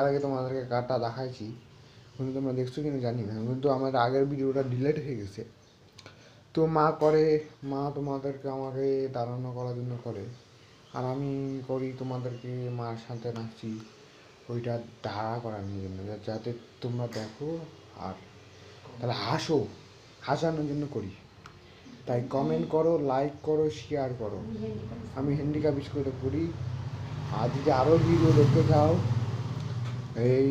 আগে তোমাদেরকে কার্ডটা দেখাইছি, কিন্তু তোমরা দেখছো কিনা জানি না, কিন্তু আমার আগের ভিডিওটা ডিলেট হয়ে গেছে। তো মা তোমাদেরকে আমাকে দাঁড়ানো করার জন্য করে, আর আমি করি তোমাদেরকে মার সাথে নাচি ওইটা দাঁড়া করানোর জন্য, যাতে তোমরা দেখো আর তাহলে হাসানোর জন্য করি। তাই কমেন্ট করো, লাইক করো, শেয়ার করো। আমি হ্যান্ডিক্যাপ স্কুলে করি। আর যদি আরও ভিডিও দেখতে চাও, এই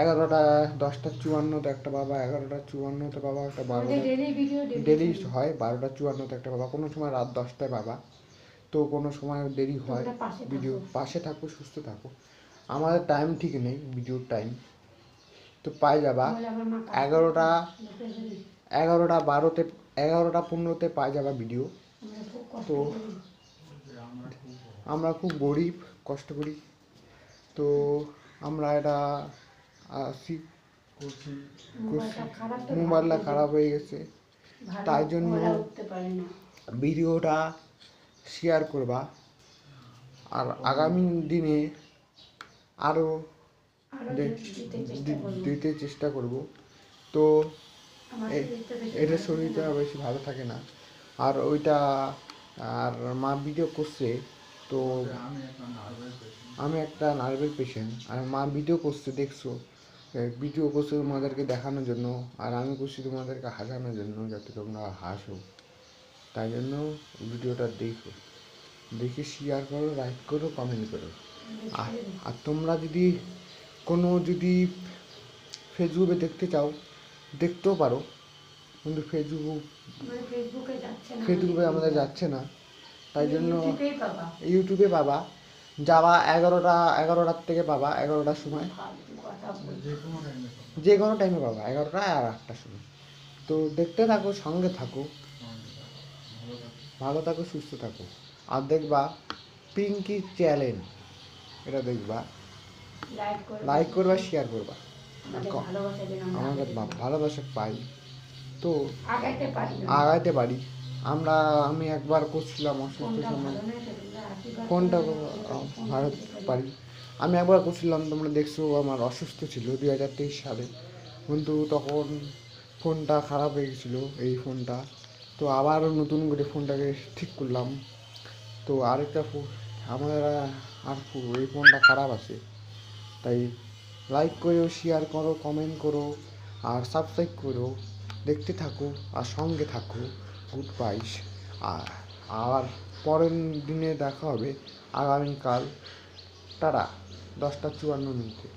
10:54 একটা বাবা, 11:54 বাবা, একটা 12টা ডেলি হয়, 12:54 একটা বাবা, কোনো সময় রাত 10টায় বাবা, তো কোনো সময় দেরি হয়। ভিডিও পাশে থাকো, সুস্থ থাকো। আমাদের টাইম ঠিক নেই, ভিডিওর টাইম তো পাই যাবা 11:15 পাই যাবা ভিডিও। তো আমরা খুব গরিব, কষ্ট করি, তো আমরা এটা আসি। মোবাইলটা খারাপ হয়ে গেছে, তাই জন্য ভিডিওটা শেয়ার করবা, আর আগামী দিনে আরও দিতে চেষ্টা করব। তো এটার শরীরটা বেশি ভালো থাকে না, আর ওইটা আর মা ভিডিও করছে, তো আমি একটা নার্ভের পেশেন্ট, আর মা ভিডিও করছে, দেখছো ভিডিও করছে তোমাদেরকে দেখানোর জন্য, আর আমি করছি তোমাদেরকে হাসানোর জন্য, যাতে তোমরা হাসো। তাই জন্য ভিডিওটা দেখে শেয়ার করো, লাইক করো, কমেন্ট করো। আর তোমরা যদি ফেসবুকে দেখতে চাও, দেখতেও পারো, কিন্তু ফেসবুকে আমাদের যাচ্ছে না, তাই জন্য ইউটিউবে পাবা, যাবা 11টার থেকে পাবা, 11টার সময়, যে কোনো টাইমে পাবা, 11টা আর 8টার সময়। তো দেখতে থাকো, সঙ্গে থাকো, ভালো থাকো, সুস্থ থাকো। আর দেখবা পিঙ্কি চ্যালেঞ্জ, এটা দেখবা, লাইক করবা, শেয়ার করবা, আমাদের ভালোবাসা পাই তো আগাইতে পারি। আমি একবার করছিলাম অসুস্থ সময়, ফোনটা ভারত পারি, আমি একবার করছিলাম, তোমরা দেখছো, আমার অসুস্থ ছিল 2023 সালে, কিন্তু তখন ফোনটা খারাপ হয়ে গেছিলো, এই ফোনটা। তো আবার নতুন করে ফোনটাকে ঠিক করলাম। তো আরেকটা আমাদের এই ফোনটা খারাপ আছে, তাই লাইক করো, শেয়ার করো, কমেন্ট করো, আর সাবস্ক্রাইব করো, দেখতে থাকো আর সঙ্গে থাকো। গুড বাইস। আর পরের দিনে দেখা হবে আগামীকাল, টাটা, 10:54।